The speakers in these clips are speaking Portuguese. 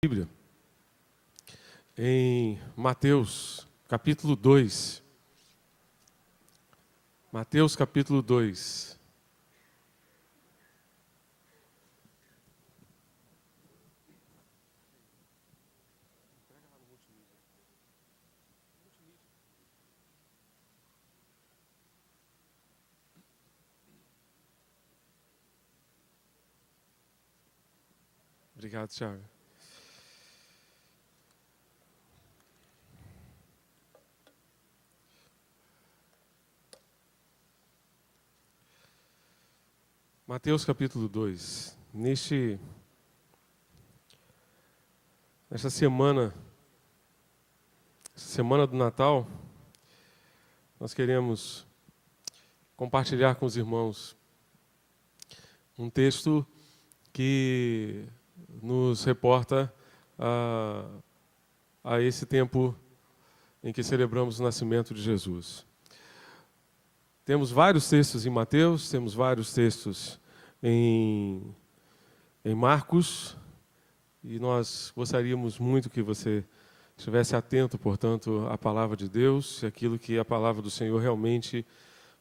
Bíblia, em Mateus, capítulo 2. Mateus, capítulo 2. Obrigado, Thiago. Mateus capítulo 2. Nesta semana do Natal, nós queremos compartilhar com os irmãos um texto que nos reporta a esse tempo em que celebramos o nascimento de Jesus. Temos vários textos em Mateus, temos vários textos em Marcos, e nós gostaríamos muito que você estivesse atento, portanto, à palavra de Deus, e aquilo que a palavra do Senhor realmente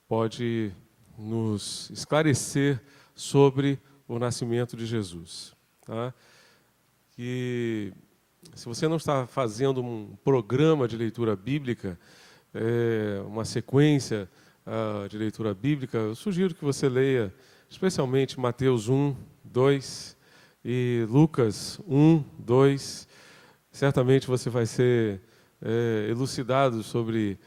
pode nos esclarecer sobre o nascimento de Jesus. Tá? E se você não está fazendo um programa de leitura bíblica, uma sequência de leitura bíblica, eu sugiro que você leia especialmente Mateus 1, 2 e Lucas 1, 2. Certamente você vai ser elucidado sobre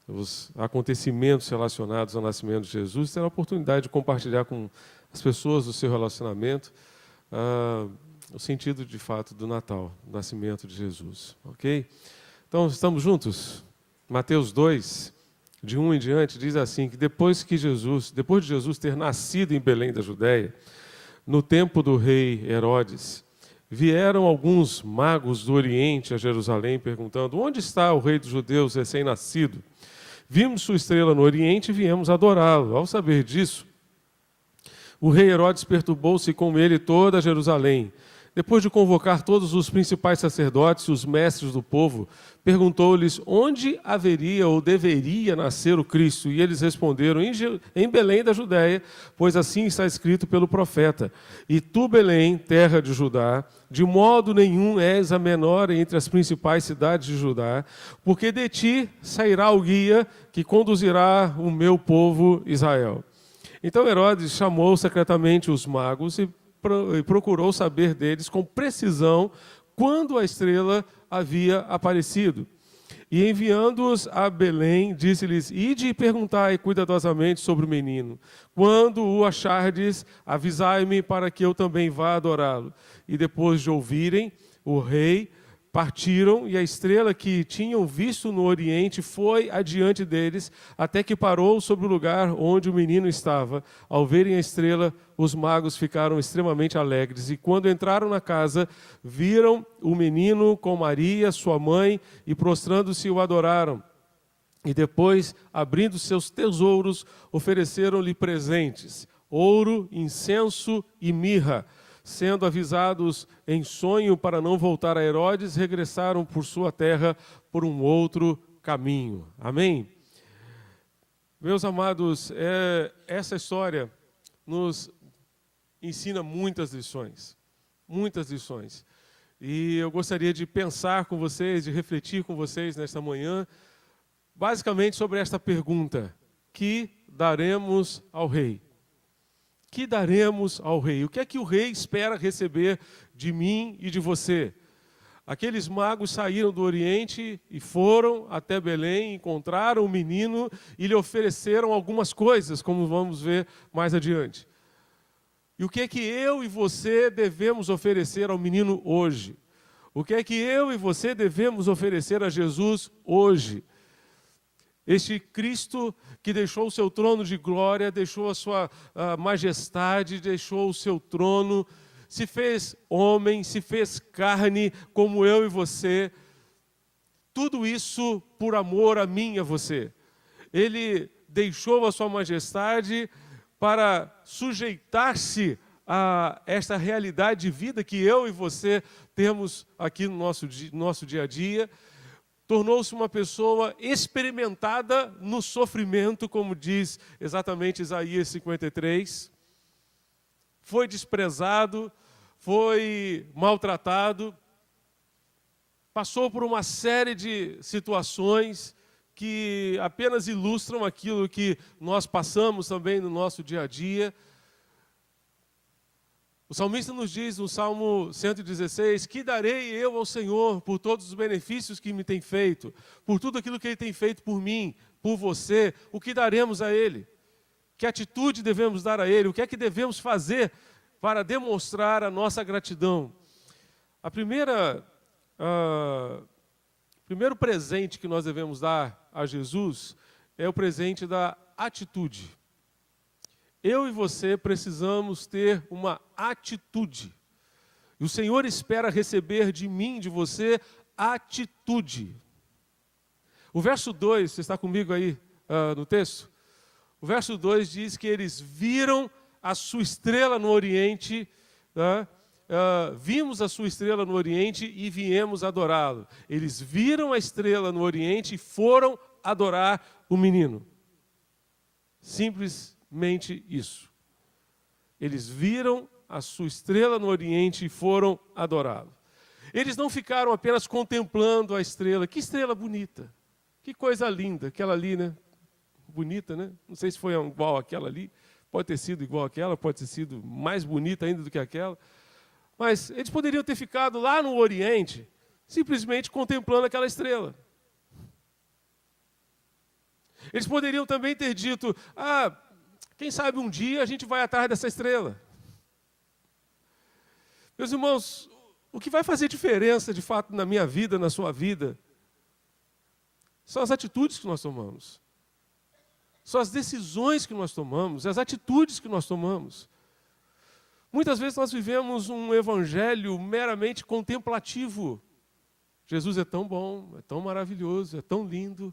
os acontecimentos relacionados ao nascimento de Jesus, terá a oportunidade de compartilhar com as pessoas do seu relacionamento o sentido, de fato, do Natal, do nascimento de Jesus. Ok? Então, estamos juntos? Mateus 2, de 1 em diante, diz assim, que depois de Jesus ter nascido em Belém da Judéia, no tempo do rei Herodes, vieram alguns magos do Oriente a Jerusalém, perguntando: onde está o rei dos judeus recém-nascido? Vimos sua estrela no Oriente e viemos adorá-lo. Ao saber disso, o rei Herodes perturbou-se com ele toda Jerusalém. Depois de convocar todos os principais sacerdotes e os mestres do povo, perguntou-lhes onde haveria ou deveria nascer o Cristo. E eles responderam: em Belém da Judéia, pois assim está escrito pelo profeta: e tu, Belém, terra de Judá, de modo nenhum és a menor entre as principais cidades de Judá, porque de ti sairá o guia que conduzirá o meu povo Israel. Então Herodes chamou secretamente os magos e procurou saber deles com precisão quando a estrela havia aparecido. E enviando-os a Belém, disse-lhes: ide e perguntai cuidadosamente sobre o menino. Quando o achardes, avisai-me para que eu também vá adorá-lo. E depois de ouvirem o rei, partiram, e a estrela que tinham visto no Oriente foi adiante deles, até que parou sobre o lugar onde o menino estava. Ao verem a estrela, os magos ficaram extremamente alegres, e quando entraram na casa, viram o menino com Maria, sua mãe, e prostrando-se o adoraram. E depois, abrindo seus tesouros, ofereceram-lhe presentes: ouro, incenso e mirra. Sendo avisados em sonho para não voltar a Herodes, regressaram por sua terra por um outro caminho. Amém? Meus amados, essa história nos ensina muitas lições. Muitas lições. E eu gostaria de pensar com vocês, de refletir com vocês nesta manhã, basicamente sobre esta pergunta: que daremos ao rei? Que daremos ao rei? O que é que o rei espera receber de mim e de você? Aqueles magos saíram do Oriente e foram até Belém, encontraram o menino e lhe ofereceram algumas coisas, como vamos ver mais adiante. E o que é que eu e você devemos oferecer ao menino hoje? O que é que eu e você devemos oferecer a Jesus hoje? Este Cristo que deixou o seu trono de glória, deixou a sua majestade, deixou o seu trono, se fez homem, se fez carne como eu e você. Tudo isso por amor a mim e a você. Ele deixou a sua majestade para sujeitar-se a esta realidade de vida que eu e você temos aqui no nosso dia a dia. Tornou-se uma pessoa experimentada no sofrimento, como diz exatamente Isaías 53. Foi desprezado, foi maltratado, passou por uma série de situações que apenas ilustram aquilo que nós passamos também no nosso dia a dia. O salmista nos diz no Salmo 116, que darei eu ao Senhor por todos os benefícios que me tem feito, por tudo aquilo que Ele tem feito por mim, por você, o que daremos a Ele? Que atitude devemos dar a Ele? O que é que devemos fazer para demonstrar a nossa gratidão? Primeiro presente que nós devemos dar a Jesus é o presente da atitude. Eu e você precisamos ter uma atitude. E o Senhor espera receber de mim, de você, atitude. O verso 2, você está comigo aí no texto? O verso 2 diz que eles viram a sua estrela no Oriente, vimos a sua estrela no Oriente e viemos adorá-lo. Eles viram a estrela no Oriente e foram adorar o menino. Simplesmente isso. Eles viram a sua estrela no Oriente e foram adorá-lo. Eles não ficaram apenas contemplando a estrela. Que estrela bonita. Que coisa linda. Aquela ali, né? Bonita, né? Não sei se foi igual àquela ali. Pode ter sido igual àquela, pode ter sido mais bonita ainda do que aquela. Mas eles poderiam ter ficado lá no Oriente, simplesmente contemplando aquela estrela. Eles poderiam também ter dito, quem sabe um dia a gente vai atrás dessa estrela. Meus irmãos, o que vai fazer diferença de fato na minha vida, na sua vida, são as atitudes que nós tomamos. São as decisões que nós tomamos, as atitudes que nós tomamos. Muitas vezes nós vivemos um evangelho meramente contemplativo. Jesus é tão bom, é tão maravilhoso, é tão lindo.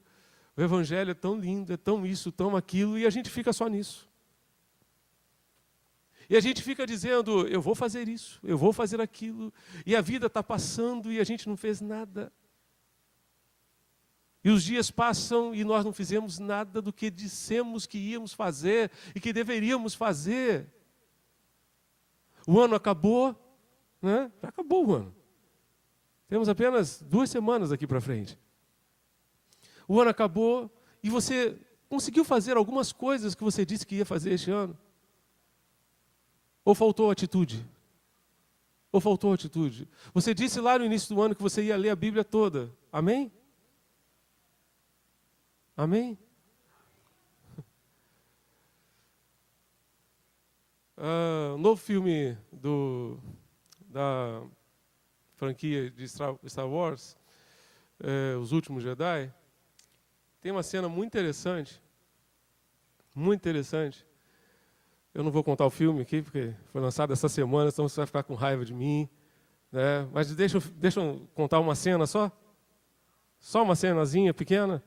O evangelho é tão lindo, é tão isso, tão aquilo, e a gente fica só nisso. E a gente fica dizendo, eu vou fazer isso, eu vou fazer aquilo, e a vida está passando e a gente não fez nada. E os dias passam e nós não fizemos nada do que dissemos que íamos fazer e que deveríamos fazer. O ano acabou, né? Já acabou o ano. Temos apenas 2 semanas aqui para frente. O ano acabou e você conseguiu fazer algumas coisas que você disse que ia fazer este ano? Ou faltou atitude? Ou faltou atitude? Você disse lá no início do ano que você ia ler a Bíblia toda. Amém? Amém? O novo filme da franquia de Star Wars, Os Últimos Jedi, tem uma cena muito interessante. Muito interessante. Eu não vou contar o filme aqui, porque foi lançado essa semana, então você vai ficar com raiva de mim. Né? Mas deixa eu contar uma cena só. Só uma cenazinha pequena.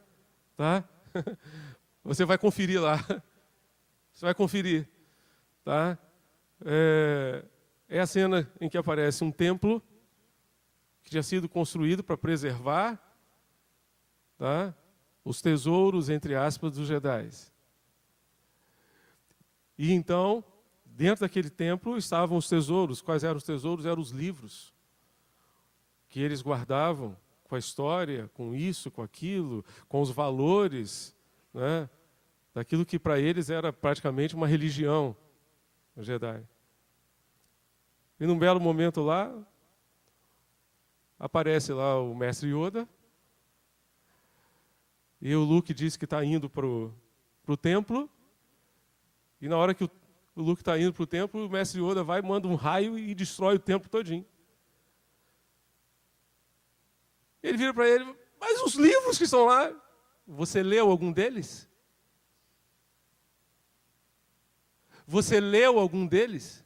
Tá? Você vai conferir lá. Você vai conferir. Tá? É a cena em que aparece um templo que tinha sido construído para preservar, tá, os tesouros, entre aspas, dos Jedi. E então, dentro daquele templo estavam os tesouros. Quais eram os tesouros? Eram os livros que eles guardavam com a história, com isso, com aquilo, com os valores, né, daquilo que para eles era praticamente uma religião, o Jedi. E num belo momento lá, aparece lá o mestre Yoda, e o Luke diz que está indo para o templo, e na hora que o Luke está indo para o templo, o mestre Yoda vai, manda um raio e destrói o templo todinho. Ele vira para ele, mas os livros que estão lá, você leu algum deles? Você leu algum deles?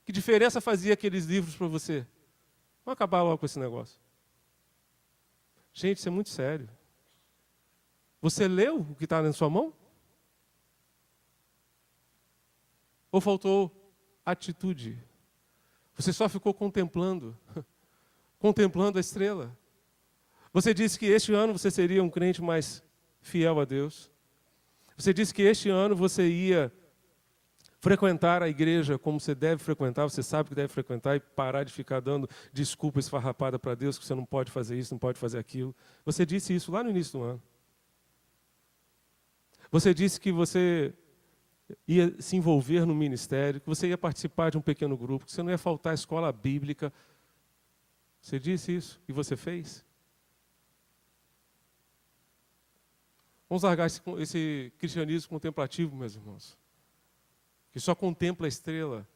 Que diferença fazia aqueles livros para você? Vamos acabar logo com esse negócio. Gente, isso é muito sério. Você leu o que está na sua mão? Ou faltou atitude. Você só ficou contemplando a estrela. Você disse que este ano você seria um crente mais fiel a Deus. Você disse que este ano você ia frequentar a igreja como você deve frequentar, você sabe que deve frequentar e parar de ficar dando desculpa esfarrapada para Deus que você não pode fazer isso, não pode fazer aquilo. Você disse isso lá no início do ano. Você disse que você ia se envolver no ministério, que você ia participar de um pequeno grupo, que você não ia faltar à escola bíblica. Você disse isso e você fez? Vamos largar esse cristianismo contemplativo, meus irmãos, que só contempla a estrela,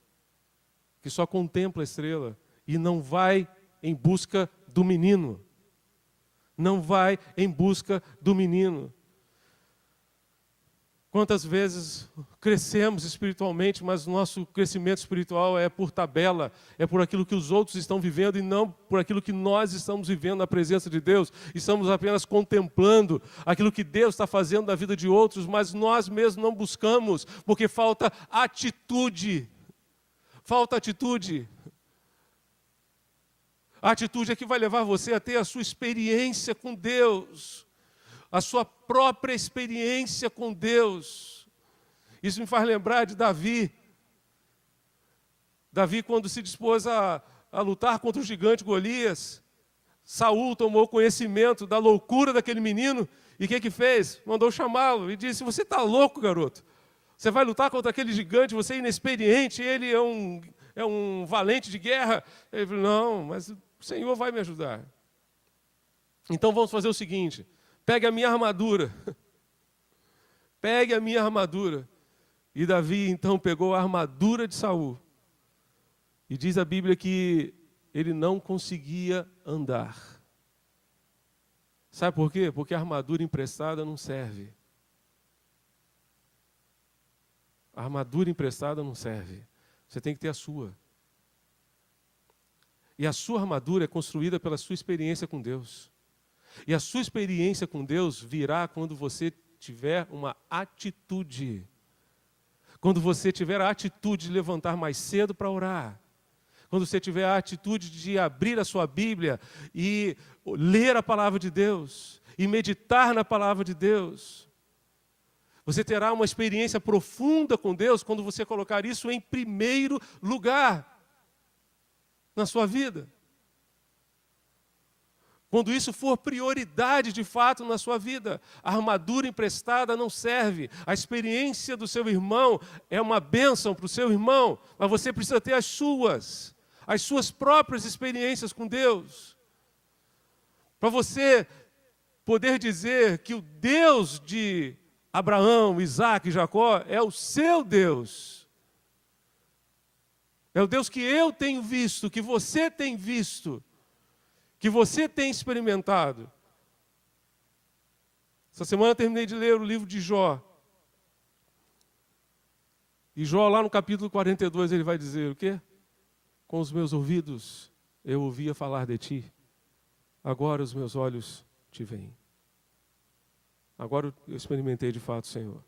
e não vai em busca do menino. Não vai em busca do menino. Quantas vezes crescemos espiritualmente, mas o nosso crescimento espiritual é por tabela, é por aquilo que os outros estão vivendo e não por aquilo que nós estamos vivendo na presença de Deus. Estamos apenas contemplando aquilo que Deus está fazendo na vida de outros, mas nós mesmos não buscamos, porque falta atitude. Falta atitude. A atitude é que vai levar você a ter a sua experiência com Deus, a sua própria experiência com Deus. Isso me faz lembrar de Davi. Davi, quando se dispôs a lutar contra o gigante Golias, Saul tomou conhecimento da loucura daquele menino, e o que fez? Mandou chamá-lo e disse: você está louco, garoto? Você vai lutar contra aquele gigante, você é inexperiente, ele é um valente de guerra. Ele falou: não, mas o Senhor vai me ajudar. Então vamos fazer o seguinte: pegue a minha armadura. Pegue a minha armadura. E Davi, então, pegou a armadura de Saul. E diz a Bíblia que ele não conseguia andar. Sabe por quê? Porque a armadura emprestada não serve. A armadura emprestada não serve. Você tem que ter a sua. E a sua armadura é construída pela sua experiência com Deus. E a sua experiência com Deus virá quando você tiver uma atitude. Quando você tiver a atitude de levantar mais cedo para orar. Quando você tiver a atitude de abrir a sua Bíblia e ler a palavra de Deus. E meditar na palavra de Deus. Você terá uma experiência profunda com Deus quando você colocar isso em primeiro lugar na sua vida. Quando isso for prioridade de fato na sua vida, a armadura emprestada não serve. A experiência do seu irmão é uma bênção para o seu irmão, mas você precisa ter as suas próprias experiências com Deus. Para você poder dizer que o Deus de Abraão, Isaac e Jacó é o seu Deus. É o Deus que eu tenho visto, que você tem visto, que você tem experimentado. Essa semana eu terminei de ler o livro de Jó. E Jó, lá no capítulo 42, ele vai dizer o quê? Com os meus ouvidos eu ouvia falar de ti, agora os meus olhos te veem. Agora eu experimentei de fato o Senhor.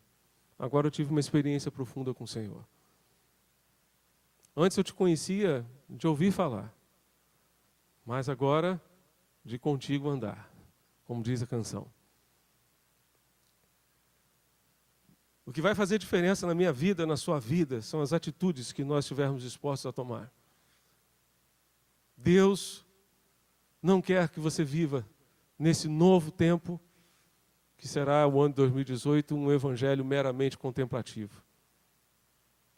Agora eu tive uma experiência profunda com o Senhor. Antes eu te conhecia de ouvir falar. Mas agora, de contigo andar, como diz a canção. O que vai fazer diferença na minha vida, na sua vida, são as atitudes que nós estivermos dispostos a tomar. Deus não quer que você viva nesse novo tempo, que será o ano de 2018, um evangelho meramente contemplativo.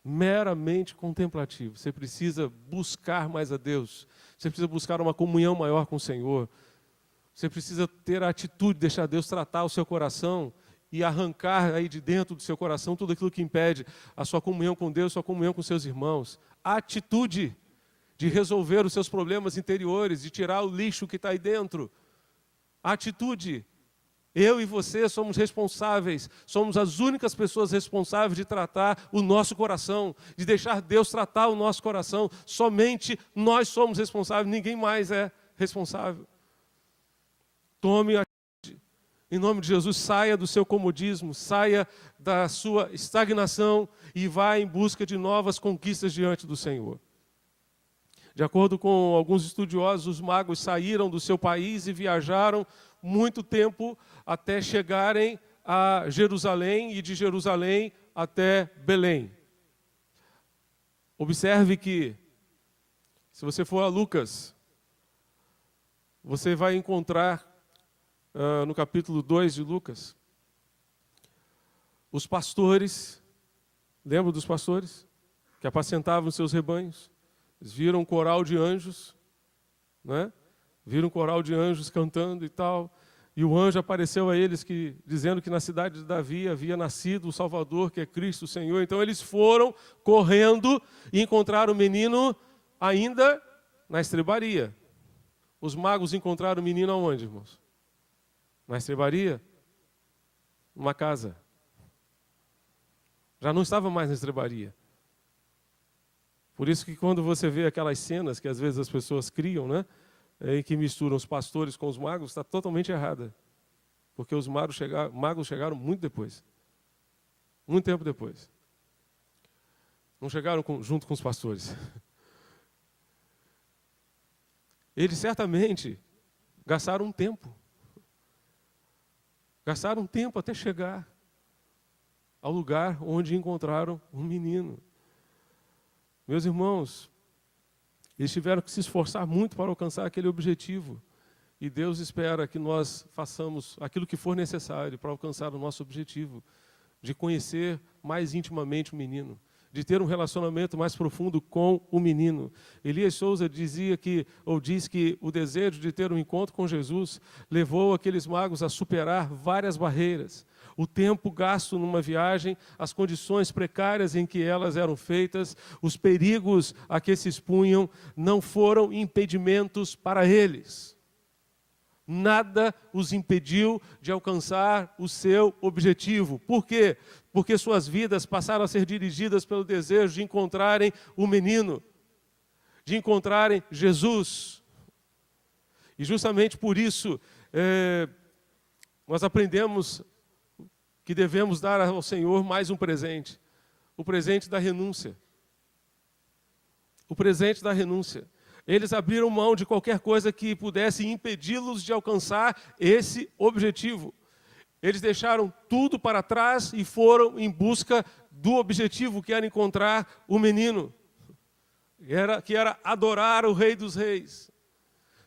Meramente contemplativo. Você precisa buscar mais a Deus. Você precisa buscar uma comunhão maior com o Senhor. Você precisa ter a atitude de deixar Deus tratar o seu coração e arrancar aí de dentro do seu coração tudo aquilo que impede a sua comunhão com Deus, sua comunhão com seus irmãos. A atitude de resolver os seus problemas interiores, de tirar o lixo que está aí dentro. A atitude. Eu e você somos responsáveis, somos as únicas pessoas responsáveis de tratar o nosso coração, de deixar Deus tratar o nosso coração. Somente nós somos responsáveis, ninguém mais é responsável. Tome a atitude. Em nome de Jesus, saia do seu comodismo, saia da sua estagnação e vá em busca de novas conquistas diante do Senhor. De acordo com alguns estudiosos, os magos saíram do seu país e viajaram muito tempo até chegarem a Jerusalém e de Jerusalém até Belém. Observe que, se você for a Lucas, você vai encontrar no capítulo 2 de Lucas, os pastores, lembra dos pastores? Que apacentavam seus rebanhos. Eles viram um coral de anjos, né? Viram um coral de anjos cantando e tal. E o anjo apareceu a eles dizendo que na cidade de Davi havia nascido o Salvador, que é Cristo o Senhor. Então eles foram correndo e encontraram o menino ainda na estrebaria. Os magos encontraram o menino aonde, irmãos? Na estrebaria? Numa casa. Já não estava mais na estrebaria. Por isso que quando você vê aquelas cenas que às vezes as pessoas criam, né? E que misturam os pastores com os magos, está totalmente errada. Porque os magos chegaram muito depois. Muito tempo depois. Não chegaram junto com os pastores. Eles certamente gastaram um tempo. Gastaram um tempo até chegar ao lugar onde encontraram um menino. Meus irmãos, eles tiveram que se esforçar muito para alcançar aquele objetivo. E Deus espera que nós façamos aquilo que for necessário para alcançar o nosso objetivo, de conhecer mais intimamente o menino, de ter um relacionamento mais profundo com o menino. Elias Souza diz que o desejo de ter um encontro com Jesus levou aqueles magos a superar várias barreiras. O tempo gasto numa viagem, as condições precárias em que elas eram feitas, os perigos a que se expunham, não foram impedimentos para eles. Nada os impediu de alcançar o seu objetivo. Por quê? Porque suas vidas passaram a ser dirigidas pelo desejo de encontrarem o menino, de encontrarem Jesus. E justamente por isso, nós aprendemos que devemos dar ao Senhor mais um presente. O presente da renúncia. O presente da renúncia. Eles abriram mão de qualquer coisa que pudesse impedi-los de alcançar esse objetivo. Eles deixaram tudo para trás e foram em busca do objetivo, que era encontrar o menino, que era adorar o Rei dos Reis.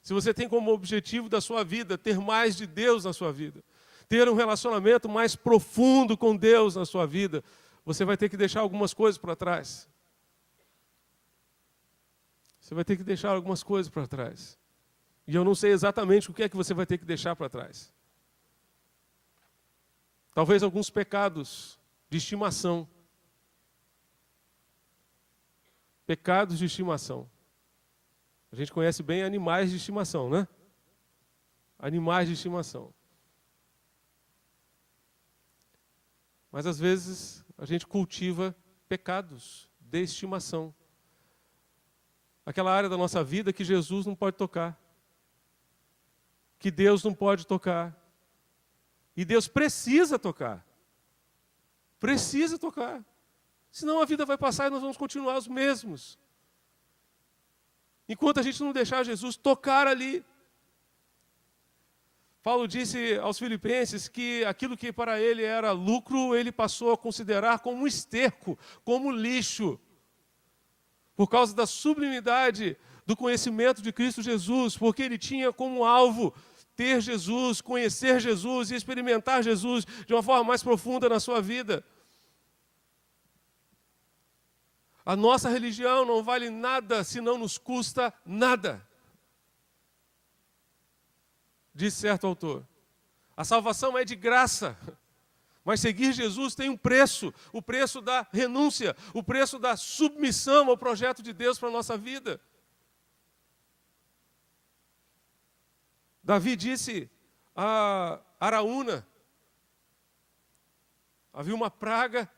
Se você tem como objetivo da sua vida ter mais de Deus na sua vida, ter um relacionamento mais profundo com Deus na sua vida, você vai ter que deixar algumas coisas para trás. Você vai ter que deixar algumas coisas para trás. E eu não sei exatamente o que é que você vai ter que deixar para trás. Talvez alguns pecados de estimação. Pecados de estimação. A gente conhece bem animais de estimação, né? Animais de estimação. Mas às vezes a gente cultiva pecados de estimação. Aquela área da nossa vida que Jesus não pode tocar. Que Deus não pode tocar. E Deus precisa tocar. Precisa tocar. Senão a vida vai passar e nós vamos continuar os mesmos. Enquanto a gente não deixar Jesus tocar ali. Paulo disse aos Filipenses que aquilo que para ele era lucro, ele passou a considerar como um esterco, como lixo. Por causa da sublimidade do conhecimento de Cristo Jesus, porque ele tinha como alvo ter Jesus, conhecer Jesus e experimentar Jesus de uma forma mais profunda na sua vida. A nossa religião não vale nada se não nos custa nada, diz certo autor. A salvação é de graça. Mas seguir Jesus tem um preço, o preço da renúncia, o preço da submissão ao projeto de Deus para a nossa vida. Davi disse a Araúna, havia uma praga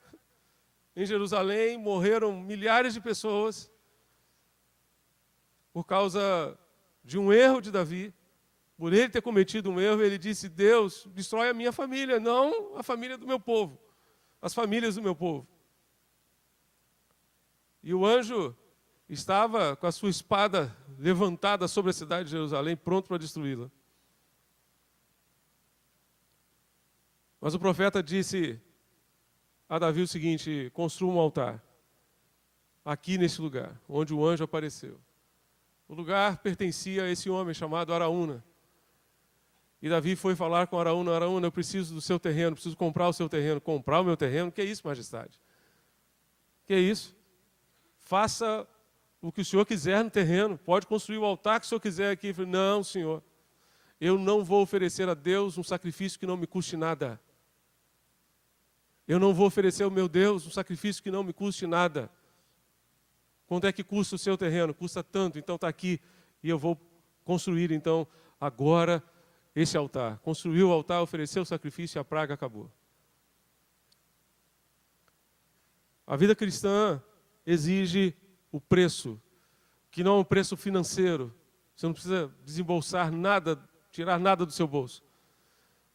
em Jerusalém, morreram milhares de pessoas por causa de um erro de Davi. Por ele ter cometido um erro, ele disse: Deus, destrói a minha família, não a família do meu povo, as famílias do meu povo. E o anjo estava com a sua espada levantada sobre a cidade de Jerusalém, pronto para destruí-la. Mas o profeta disse a Davi o seguinte: construa um altar aqui nesse lugar, onde o anjo apareceu. O lugar pertencia a esse homem chamado Araúna. E Davi foi falar com Araúna: Araúna, eu preciso do seu terreno, preciso comprar o seu terreno. Comprar o meu terreno? Que é isso, majestade? Que é isso? Faça o que o senhor quiser no terreno, pode construir o altar que o senhor quiser aqui. Eu falei: não, senhor, eu não vou oferecer a Deus um sacrifício que não me custe nada. Eu não vou oferecer ao meu Deus um sacrifício que não me custe nada. Quanto é que custa o seu terreno? Custa tanto, então está aqui. E eu vou construir, então, agora esse altar. Construiu o altar, ofereceu o sacrifício e a praga acabou. A vida cristã exige o preço, que não é um preço financeiro. Você não precisa desembolsar nada, tirar nada do seu bolso.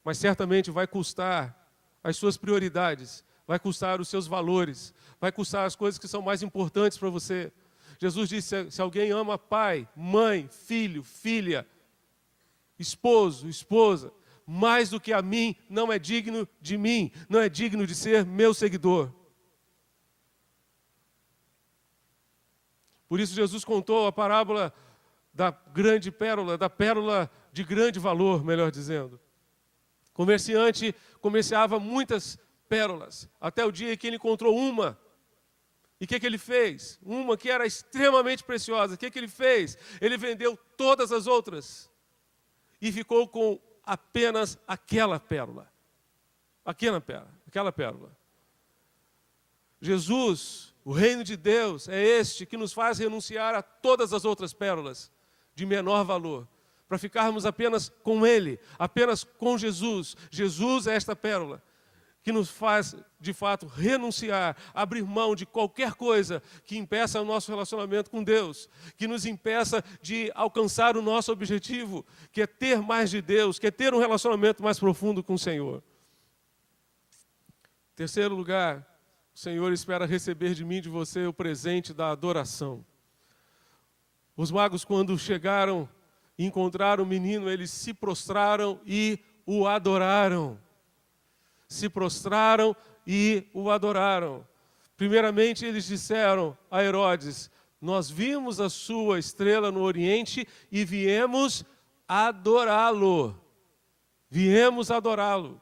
Mas certamente vai custar as suas prioridades, vai custar os seus valores, vai custar as coisas que são mais importantes para você. Jesus disse: se alguém ama pai, mãe, filho, filha, esposo, esposa, mais do que a mim, não é digno de mim, não é digno de ser meu seguidor. Por isso Jesus contou a parábola da grande pérola, da pérola de grande valor, melhor dizendo. O comerciante comerciava muitas pérolas, até o dia em que ele encontrou uma. E o que ele fez? Uma que era extremamente preciosa. O que ele fez? Ele vendeu todas as outras e ficou com apenas aquela pérola. Aquela pérola. Jesus, o reino de Deus, é este que nos faz renunciar a todas as outras pérolas de menor valor, para ficarmos apenas com Ele, apenas com Jesus. Jesus é esta pérola que nos faz, de fato, renunciar, abrir mão de qualquer coisa que impeça o nosso relacionamento com Deus, que nos impeça de alcançar o nosso objetivo, que é ter mais de Deus, que é ter um relacionamento mais profundo com o Senhor. Em terceiro lugar, o Senhor espera receber de mim e de você o presente da adoração. Os magos, quando chegaram e encontraram o menino, eles se prostraram e o adoraram. Se prostraram e o adoraram. Primeiramente, eles disseram a Herodes: nós vimos a sua estrela no Oriente e viemos adorá-lo. Viemos adorá-lo.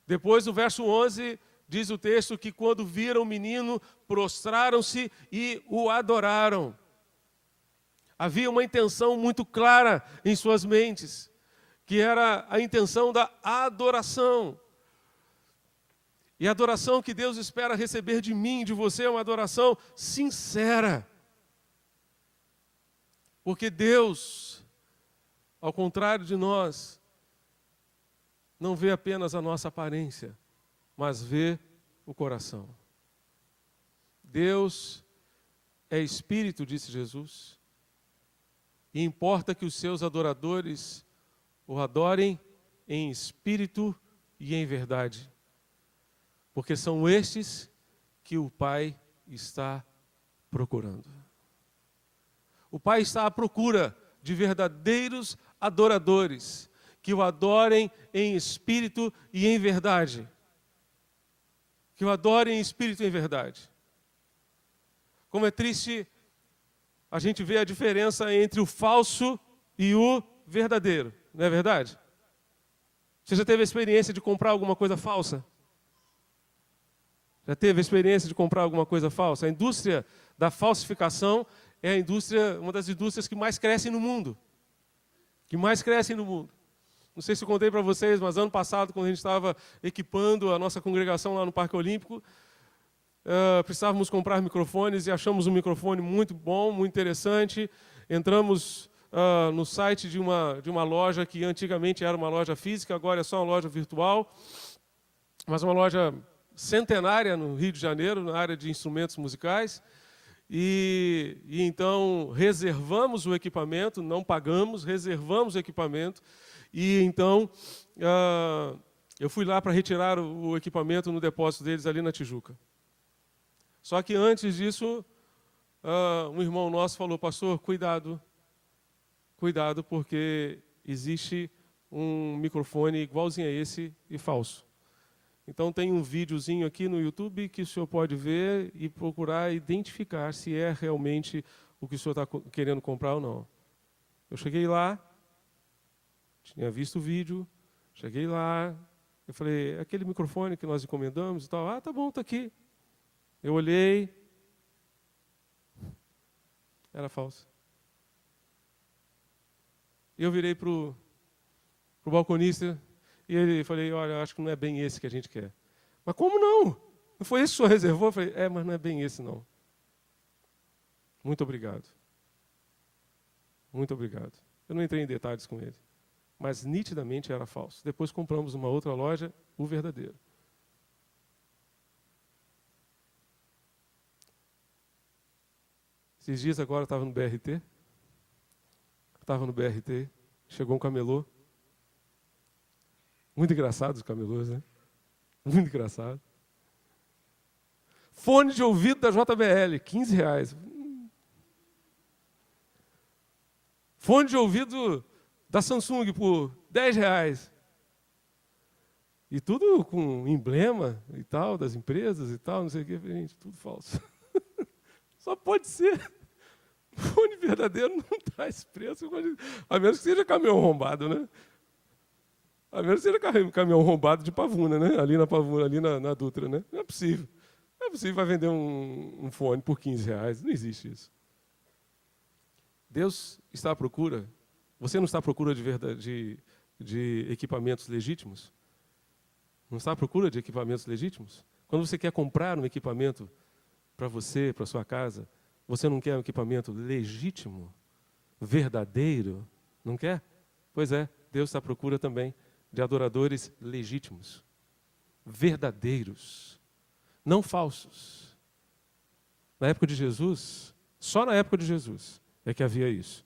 Depois, no verso 11, diz o texto que quando viram o menino, prostraram-se e o adoraram. Havia uma intenção muito clara em suas mentes, que era a intenção da adoração. E a adoração que Deus espera receber de mim, de você, é uma adoração sincera. Porque Deus, ao contrário de nós, não vê apenas a nossa aparência, mas vê o coração. Deus é espírito, disse Jesus, e importa que os seus adoradores o adorem em espírito e em verdade, porque são estes que o Pai está procurando. O Pai está à procura de verdadeiros adoradores, que o adorem em espírito e em verdade. Que o adorem em espírito e em verdade. Como é triste a gente ver a diferença entre o falso e o verdadeiro, não é verdade? Você já teve a experiência de comprar alguma coisa falsa? Já teve a experiência de comprar alguma coisa falsa? A indústria da falsificação é uma das indústrias que mais crescem no mundo. Que mais crescem no mundo. Não sei se eu contei para vocês, mas ano passado, quando a gente estava equipando a nossa congregação lá no Parque Olímpico, precisávamos comprar microfones e achamos um microfone muito bom, muito interessante. Entramos no site de uma loja que antigamente era uma loja física, agora é só uma loja virtual, mas uma loja centenária no Rio de Janeiro, na área de instrumentos musicais. E então reservamos o equipamento, não pagamos, reservamos o equipamento. E então eu fui lá para retirar o equipamento no depósito deles ali na Tijuca. Só que antes disso, um irmão nosso falou: pastor, cuidado, porque existe um microfone igualzinho a esse e falso. Então tem um videozinho aqui no YouTube que o senhor pode ver e procurar identificar se é realmente o que o senhor está querendo comprar ou não. Eu cheguei lá, tinha visto o vídeo, cheguei lá, eu falei: aquele microfone que nós encomendamos e tal, tá bom, está aqui. Eu olhei, era falso. Eu virei para o balconista e ele falei: olha, acho que não é bem esse que a gente quer. Mas como não? Não foi esse que o senhor reservou? Eu falei: mas não é bem esse não. Muito obrigado. Muito obrigado. Eu não entrei em detalhes com ele, mas nitidamente era falso. Depois compramos numa outra loja o verdadeiro. Esses dias agora eu estava no BRT. Chegou um camelô. Muito engraçado os camelôs, né? Muito engraçado. Fone de ouvido da JBL, R$15. Fone de ouvido da Samsung por R$10. E tudo com emblema e tal, das empresas e tal, não sei o quê. Gente, tudo falso. Só pode ser. Fone verdadeiro não dá esse preço, a menos que seja caminhão arrombado, né? A menos que seja caminhão arrombado de Pavuna, né? Ali na Pavuna, ali na Dutra, né? Não é possível. Não é possível vai vender um fone por R$15. Não existe isso. Deus está à procura. Você não está à procura de equipamentos legítimos? Não está à procura de equipamentos legítimos? Quando você quer comprar um equipamento para você, para sua casa, você não quer um equipamento legítimo, verdadeiro? Não quer? Pois é, Deus está à procura também de adoradores legítimos, verdadeiros, não falsos. Na época de Jesus, só na época de Jesus é que havia isso.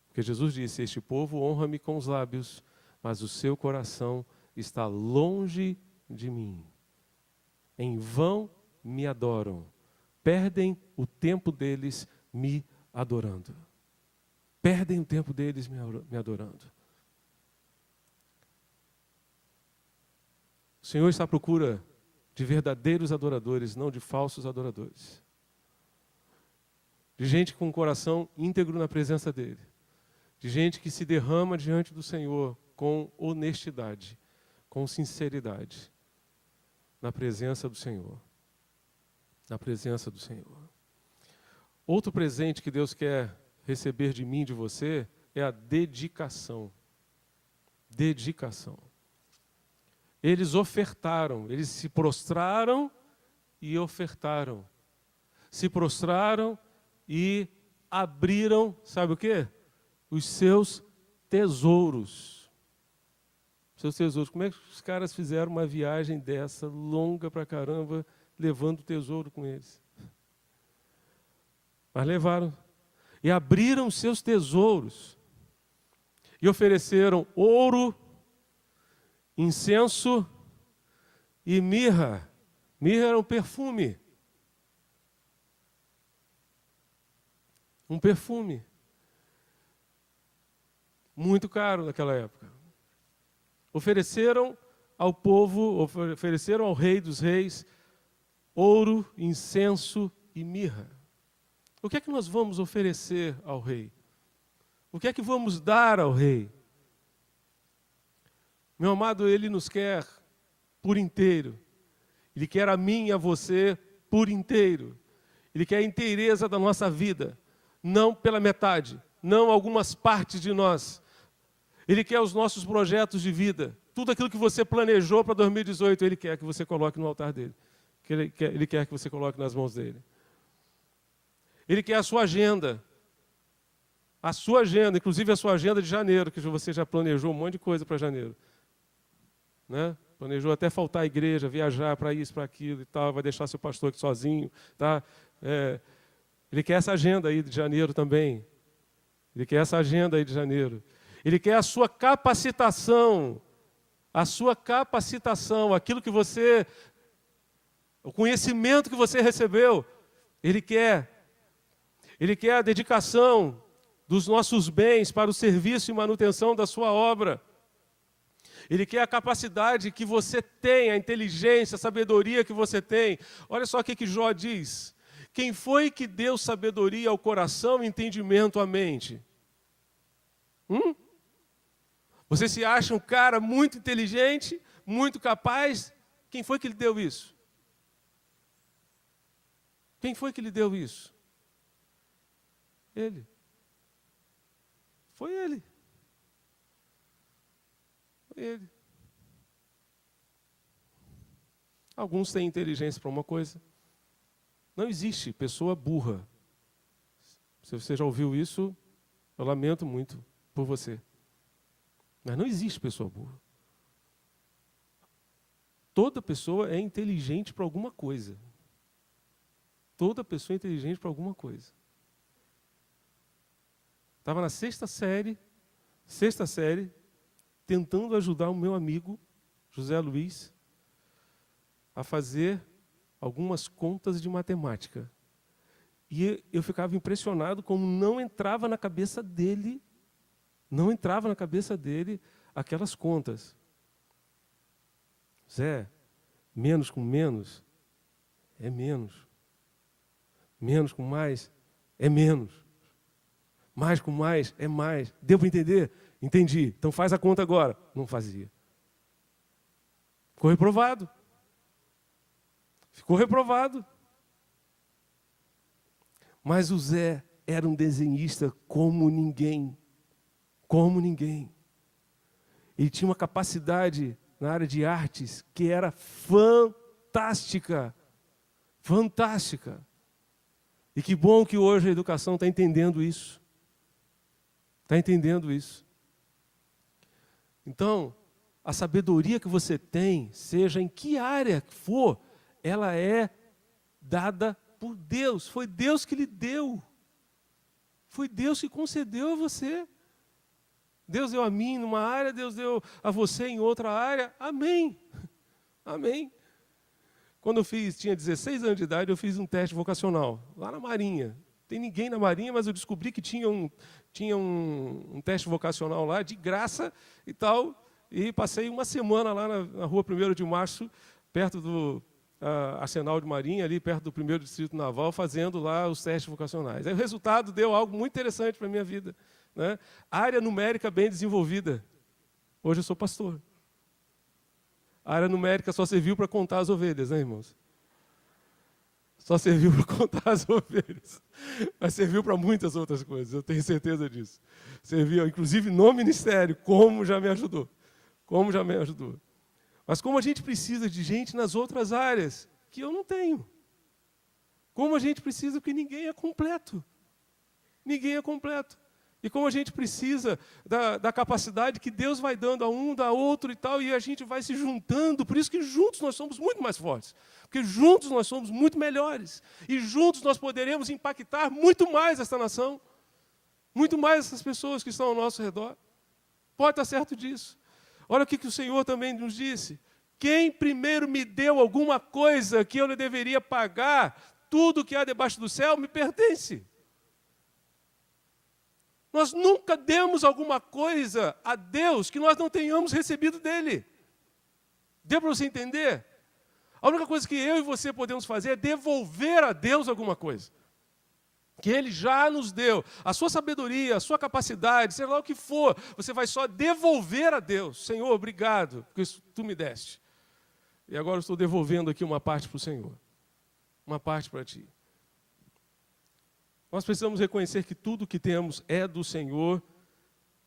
Porque Jesus disse: este povo honra-me com os lábios, mas o seu coração está longe de mim. Em vão me adoram. Perdem o tempo deles me adorando. Perdem o tempo deles me adorando. O Senhor está à procura de verdadeiros adoradores, não de falsos adoradores. De gente com o coração íntegro na presença dEle. De gente que se derrama diante do Senhor com honestidade, com sinceridade, na presença do Senhor. Na presença do Senhor. Outro presente que Deus quer receber de mim e de você é a dedicação. Dedicação. Eles ofertaram, eles se prostraram e ofertaram. Se prostraram e abriram, sabe o quê? Os seus tesouros. Seus tesouros. Como é que os caras fizeram uma viagem dessa, longa pra caramba, levando o tesouro com eles? Mas levaram. E abriram seus tesouros. E ofereceram ouro, incenso e mirra. Mirra era um perfume. Um perfume. Muito caro naquela época. Ofereceram ao povo, ofereceram ao Rei dos Reis, ouro, incenso e mirra. O que é que nós vamos oferecer ao Rei? O que é que vamos dar ao Rei? Meu amado, Ele nos quer por inteiro. Ele quer a mim e a você por inteiro. Ele quer a inteireza da nossa vida, não pela metade, não algumas partes de nós. Ele quer os nossos projetos de vida. Tudo aquilo que você planejou para 2018, Ele quer que você coloque no altar dEle. Ele quer que você coloque nas mãos dEle. Ele quer a sua agenda. A sua agenda, inclusive a sua agenda de janeiro, que você já planejou um monte de coisa para janeiro. Né? Planejou até faltar à igreja, viajar para isso, para aquilo e tal, vai deixar seu pastor aqui sozinho. Tá? Ele quer essa agenda aí de janeiro também. Ele quer essa agenda aí de janeiro. Ele quer a sua capacitação. A sua capacitação, aquilo que você, o conhecimento que você recebeu. Ele quer a dedicação dos nossos bens para o serviço e manutenção da sua obra. Ele quer a capacidade que você tem, a inteligência, a sabedoria que você tem. Olha só o que Jó diz. Quem foi que deu sabedoria ao coração e entendimento à mente? Você se acha um cara muito inteligente, muito capaz? Quem foi que lhe deu isso? Quem foi que lhe deu isso? Ele. Foi ele. Foi ele. Alguns têm inteligência para uma coisa. Não existe pessoa burra. Se você já ouviu isso, eu lamento muito por você. Mas não existe pessoa burra. Toda pessoa é inteligente para alguma coisa. Toda pessoa é inteligente para alguma coisa. Estava na sexta série, tentando ajudar o meu amigo, José Luiz, a fazer algumas contas de matemática. E eu ficava impressionado como não entrava na cabeça dele aquelas contas. Zé, menos com menos é menos. Menos com mais é menos. Mais com mais é mais. Deu para entender? Entendi. Então faz a conta agora. Não fazia. Ficou reprovado. Mas o Zé era um desenhista como ninguém. Como ninguém. Ele tinha uma capacidade na área de artes que era fantástica. Fantástica. E que bom que hoje a educação está entendendo isso. Está entendendo isso. Então, a sabedoria que você tem, seja em que área for, ela é dada por Deus. Foi Deus que lhe deu. Foi Deus que concedeu a você. Deus deu a mim numa área, Deus deu a você em outra área. Amém. Amém. Quando tinha 16 anos de idade, eu fiz um teste vocacional, lá na Marinha. Não tem ninguém na Marinha, mas eu descobri que tinha um teste vocacional lá, de graça e tal. E passei uma semana lá na rua 1º de Março, perto do Arsenal de Marinha, ali perto do 1º Distrito Naval, fazendo lá os testes vocacionais. Aí o resultado deu algo muito interessante para a minha vida. Né? Área numérica bem desenvolvida. Hoje eu sou pastor. A área numérica só serviu para contar as ovelhas, né, irmãos? Só serviu para contar as ovelhas. Mas serviu para muitas outras coisas, eu tenho certeza disso. Serviu, inclusive, no ministério, como já me ajudou. Como já me ajudou. Mas como a gente precisa de gente nas outras áreas, que eu não tenho. Como a gente precisa, porque ninguém é completo. Ninguém é completo. E como a gente precisa da capacidade que Deus vai dando a um, da outro e tal, e a gente vai se juntando, por isso que juntos nós somos muito mais fortes. Porque juntos nós somos muito melhores. E juntos nós poderemos impactar muito mais esta nação. Muito mais essas pessoas que estão ao nosso redor. Pode estar certo disso. Olha o que o Senhor também nos disse. Quem primeiro me deu alguma coisa que eu lhe deveria pagar, tudo que há debaixo do céu me pertence. Nós nunca demos alguma coisa a Deus que nós não tenhamos recebido dele. Deu para você entender? A única coisa que eu e você podemos fazer é devolver a Deus alguma coisa. Que Ele já nos deu. A sua sabedoria, a sua capacidade, seja lá o que for, você vai só devolver a Deus. Senhor, obrigado, porque isso tu me deste. E agora eu estou devolvendo aqui uma parte para o Senhor. Uma parte para ti. Nós precisamos reconhecer que tudo o que temos é do Senhor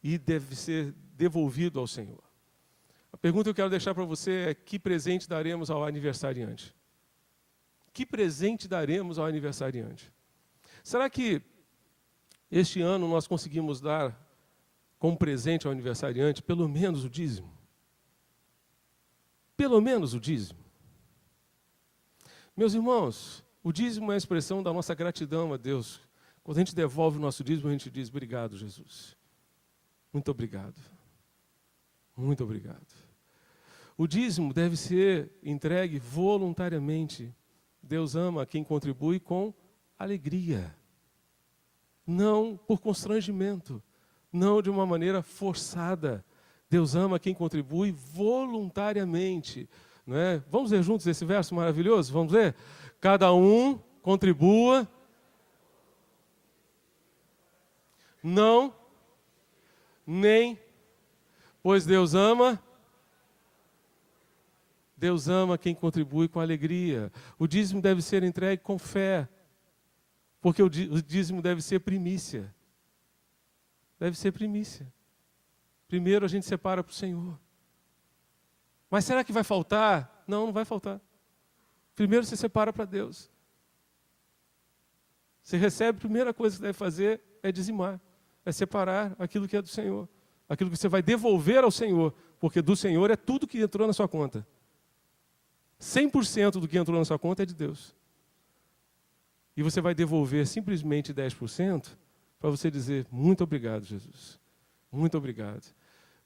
e deve ser devolvido ao Senhor. A pergunta que eu quero deixar para você é: que presente daremos ao aniversariante? Que presente daremos ao aniversariante? Será que este ano nós conseguimos dar como presente ao aniversariante pelo menos o dízimo? Pelo menos o dízimo. Meus irmãos, O dízimo é a expressão da nossa gratidão a Deus. Quando a gente devolve o nosso dízimo, a gente diz, obrigado, Jesus. Muito obrigado. Muito obrigado. O dízimo deve ser entregue voluntariamente. Deus ama quem contribui com alegria. Não por constrangimento. Não de uma maneira forçada. Deus ama quem contribui voluntariamente. Não é? Vamos ler juntos esse verso maravilhoso? Vamos ler? Cada um contribua. Não, nem, pois Deus ama quem contribui com alegria. O dízimo deve ser entregue com fé, porque o dízimo deve ser primícia. Deve ser primícia. Primeiro a gente separa para o Senhor. Mas será que vai faltar? Não, não vai faltar. Primeiro você separa para Deus. Você recebe, a primeira coisa que deve fazer é dizimar. É separar aquilo que é do Senhor. Aquilo que você vai devolver ao Senhor. Porque do Senhor é tudo que entrou na sua conta. 100% do que entrou na sua conta é de Deus. E você vai devolver simplesmente 10% para você dizer, muito obrigado, Jesus. Muito obrigado.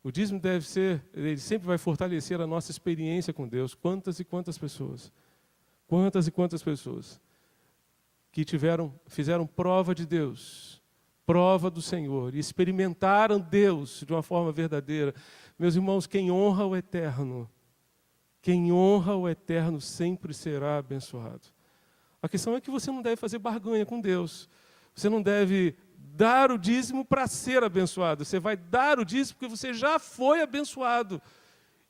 O dízimo deve ser, ele sempre vai fortalecer a nossa experiência com Deus. Quantas e quantas pessoas que fizeram prova de Deus, prova do Senhor, e experimentaram Deus de uma forma verdadeira. Meus irmãos, quem honra o Eterno sempre será abençoado. A questão é que você não deve fazer barganha com Deus. Você não deve dar o dízimo para ser abençoado. Você vai dar o dízimo porque você já foi abençoado.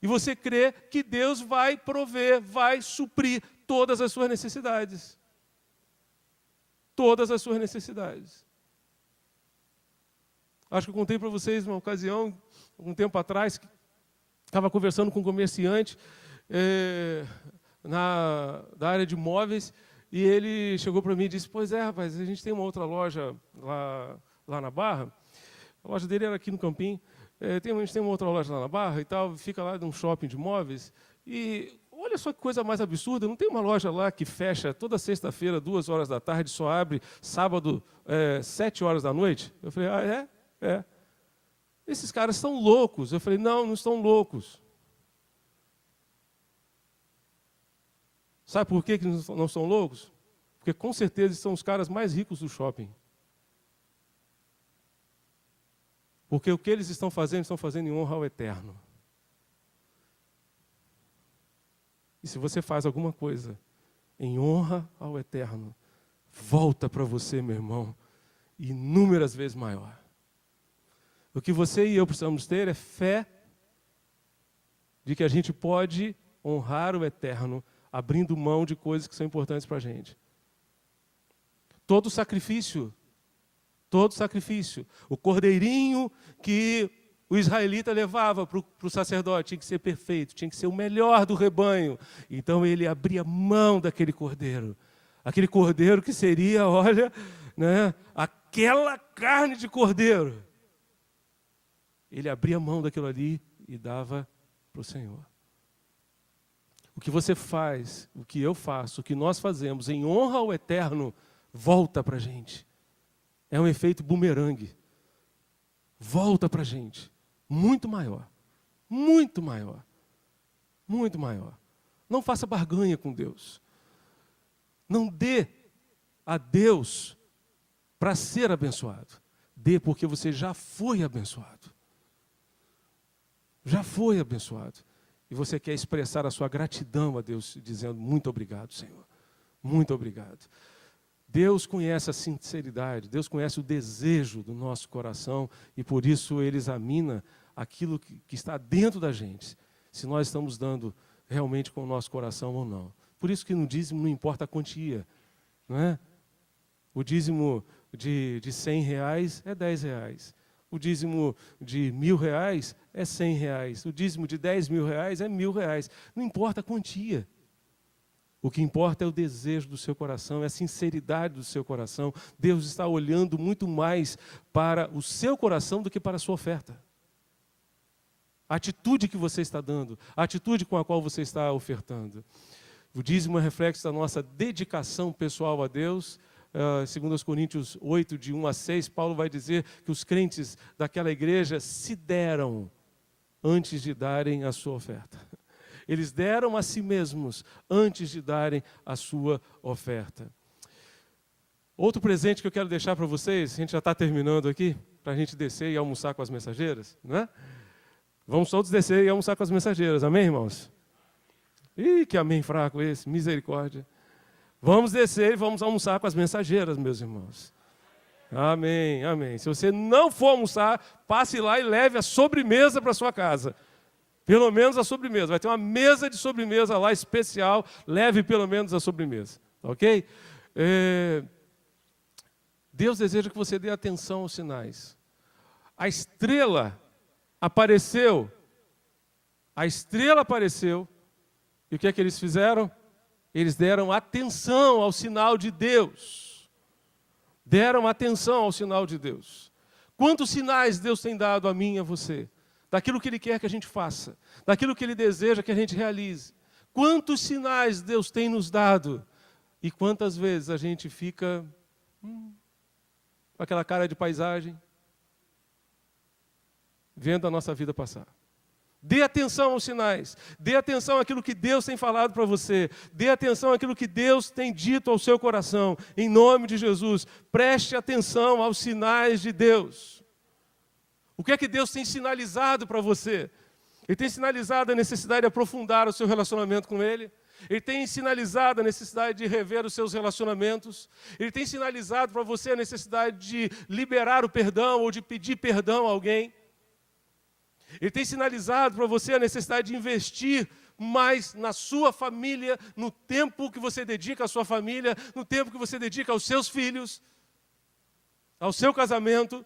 E você crê que Deus vai prover, vai suprir todas as suas necessidades. Todas as suas necessidades. Acho que eu contei para vocês uma ocasião, um tempo atrás, que estava conversando com um comerciante da área de móveis, e ele chegou para mim e disse, pois é, rapaz, a gente tem uma outra loja lá na Barra, a loja dele era aqui no Campim, a gente tem uma outra loja lá na Barra e tal, fica lá num shopping de móveis, e olha só que coisa mais absurda, não tem uma loja lá que fecha toda sexta-feira, 2 horas da tarde, só abre sábado, 7 horas da noite? Eu falei, é. Esses caras estão loucos. Eu falei, não estão loucos. Sabe por que não são loucos? Porque com certeza são os caras mais ricos do shopping. Porque o que eles estão fazendo em honra ao Eterno. E se você faz alguma coisa em honra ao Eterno, volta para você, meu irmão, inúmeras vezes maior. O que você e eu precisamos ter é fé de que a gente pode honrar o Eterno, abrindo mão de coisas que são importantes para a gente. Todo sacrifício, o cordeirinho que o israelita levava para o sacerdote tinha que ser perfeito, tinha que ser o melhor do rebanho. Então ele abria mão daquele cordeiro. Aquele cordeiro que seria, olha, né, aquela carne de cordeiro. Ele abria mão daquilo ali e dava para o Senhor. O que você faz, o que eu faço, o que nós fazemos em honra ao Eterno, volta para a gente. É um efeito bumerangue. Volta para a gente. Muito maior. Muito maior. Muito maior. Não faça barganha com Deus. Não dê a Deus para ser abençoado. Dê porque você já foi abençoado. Já foi abençoado. E você quer expressar a sua gratidão a Deus, dizendo, muito obrigado, Senhor. Muito obrigado. Deus conhece a sinceridade, Deus conhece o desejo do nosso coração, e por isso Ele examina aquilo que está dentro da gente, se nós estamos dando realmente com o nosso coração ou não. Por isso que no dízimo não importa a quantia, não é? O dízimo de R$100 é R$10. O dízimo de R$1.000 é R$100. O dízimo de R$10.000 é R$1.000. Não importa a quantia. O que importa é o desejo do seu coração, é a sinceridade do seu coração. Deus está olhando muito mais para o seu coração do que para a sua oferta. A atitude que você está dando, a atitude com a qual você está ofertando. O dízimo é reflexo da nossa dedicação pessoal a Deus. 2 Coríntios 8, de 1 a 6, Paulo vai dizer que os crentes daquela igreja se deram antes de darem a sua oferta. Eles deram a si mesmos antes de darem a sua oferta. Outro presente que eu quero deixar para vocês, a gente já está terminando aqui, para a gente descer e almoçar com as mensageiras, né? Vamos todos descer e almoçar com as mensageiras, amém, irmãos? Ih, que amém fraco esse, misericórdia. Vamos descer e vamos almoçar com as mensageiras, meus irmãos. Amém, amém. Se você não for almoçar, passe lá e leve a sobremesa para sua casa. Pelo menos a sobremesa. Vai ter uma mesa de sobremesa lá especial. Leve pelo menos a sobremesa. Ok? Deus deseja que você dê atenção aos sinais. A estrela apareceu. A estrela apareceu. E o que é que eles fizeram? Eles deram atenção ao sinal de Deus. Deram atenção ao sinal de Deus. Quantos sinais Deus tem dado a mim e a você? Daquilo que Ele quer que a gente faça. Daquilo que Ele deseja que a gente realize. Quantos sinais Deus tem nos dado? E quantas vezes a gente fica com aquela cara de paisagem, vendo a nossa vida passar. Dê atenção aos sinais. Dê atenção àquilo que Deus tem falado para você. Dê atenção àquilo que Deus tem dito ao seu coração. Em nome de Jesus, preste atenção aos sinais de Deus. O que é que Deus tem sinalizado para você? Ele tem sinalizado a necessidade de aprofundar o seu relacionamento com Ele. Ele tem sinalizado a necessidade de rever os seus relacionamentos. Ele tem sinalizado para você a necessidade de liberar o perdão ou de pedir perdão a alguém. Ele tem sinalizado para você a necessidade de investir mais na sua família, no tempo que você dedica à sua família, no tempo que você dedica aos seus filhos, ao seu casamento.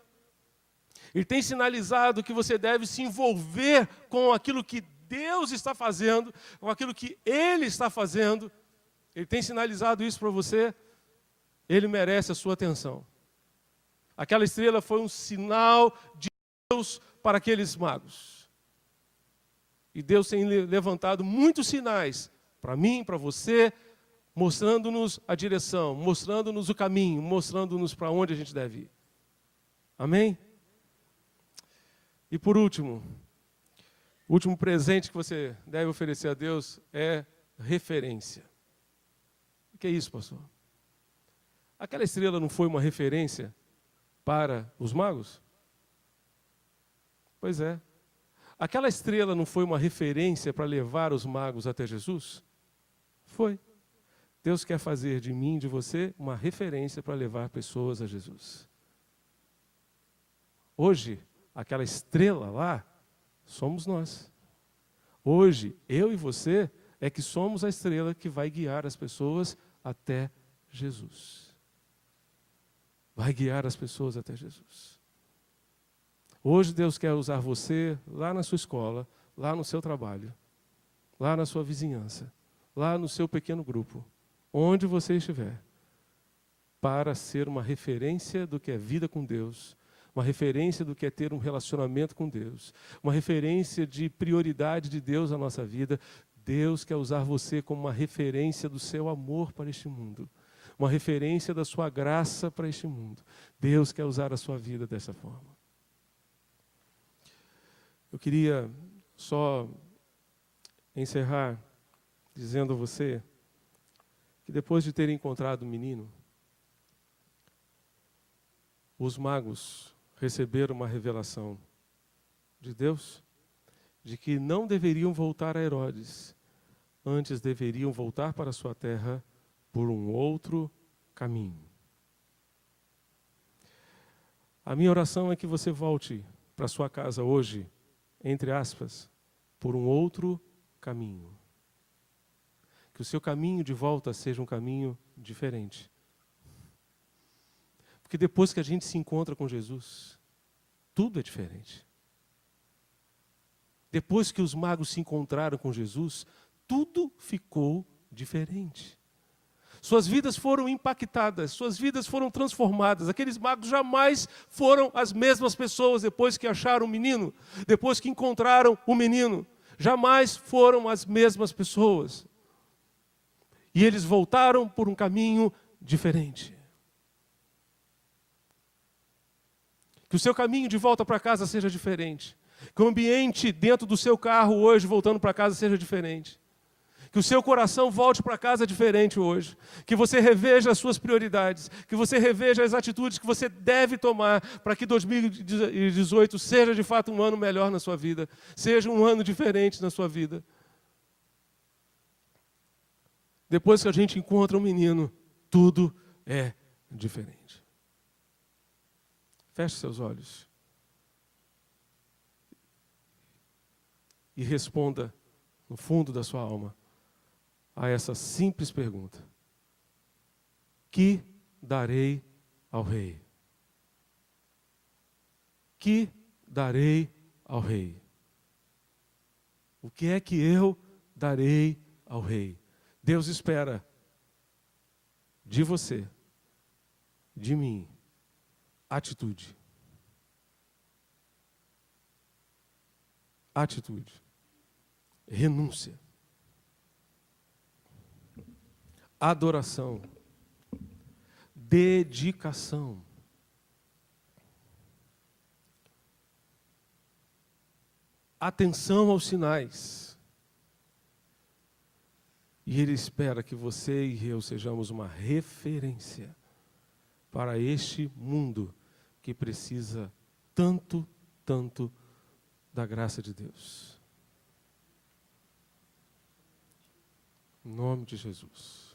Ele tem sinalizado que você deve se envolver com aquilo que Deus está fazendo, com aquilo que Ele está fazendo. Ele tem sinalizado isso para você. Ele merece a sua atenção. Aquela estrela foi um sinal de Deus para aqueles magos. E Deus tem levantado muitos sinais para mim, para você, mostrando-nos a direção, mostrando-nos o caminho, mostrando-nos para onde a gente deve ir. Amém? E por último, o último presente que você deve oferecer a Deus é referência. O que é isso, pastor? Aquela estrela não foi uma referência para os magos? Pois é. Aquela estrela não foi uma referência para levar os magos até Jesus? Foi. Deus quer fazer de mim, de você, uma referência para levar pessoas a Jesus. Hoje, aquela estrela lá, somos nós. Hoje, eu e você, é que somos a estrela que vai guiar as pessoas até Jesus. Vai guiar as pessoas até Jesus. Hoje Deus quer usar você lá na sua escola, lá no seu trabalho, lá na sua vizinhança, lá no seu pequeno grupo, onde você estiver, para ser uma referência do que é vida com Deus, uma referência do que é ter um relacionamento com Deus, uma referência de prioridade de Deus na nossa vida. Deus quer usar você como uma referência do seu amor para este mundo, uma referência da sua graça para este mundo. Deus quer usar a sua vida dessa forma. Eu queria só encerrar dizendo a você que depois de ter encontrado o menino, os magos receberam uma revelação de Deus de que não deveriam voltar a Herodes, antes deveriam voltar para a sua terra por um outro caminho. A minha oração é que você volte para a sua casa hoje, entre aspas, por um outro caminho. Que o seu caminho de volta seja um caminho diferente. Porque depois que a gente se encontra com Jesus, tudo é diferente. Depois que os magos se encontraram com Jesus, tudo ficou diferente. Suas vidas foram impactadas, suas vidas foram transformadas. Aqueles magos jamais foram as mesmas pessoas depois que acharam o menino, depois que encontraram o menino. Jamais foram as mesmas pessoas. E eles voltaram por um caminho diferente. Que o seu caminho de volta para casa seja diferente. Que o ambiente dentro do seu carro hoje, voltando para casa, seja diferente. Que o seu coração volte para casa diferente hoje. Que você reveja as suas prioridades. Que você reveja as atitudes que você deve tomar para que 2018 seja de fato um ano melhor na sua vida. Seja um ano diferente na sua vida. Depois que a gente encontra um menino, tudo é diferente. Feche seus olhos. E responda no fundo da sua alma a essa simples pergunta: que darei ao rei? Que darei ao rei? O que é que eu darei ao rei? Deus espera de você, de mim, atitude. Atitude. Renúncia. Adoração. Dedicação. Atenção aos sinais. E Ele espera que você e eu sejamos uma referência para este mundo que precisa tanto, tanto da graça de Deus. Em nome de Jesus.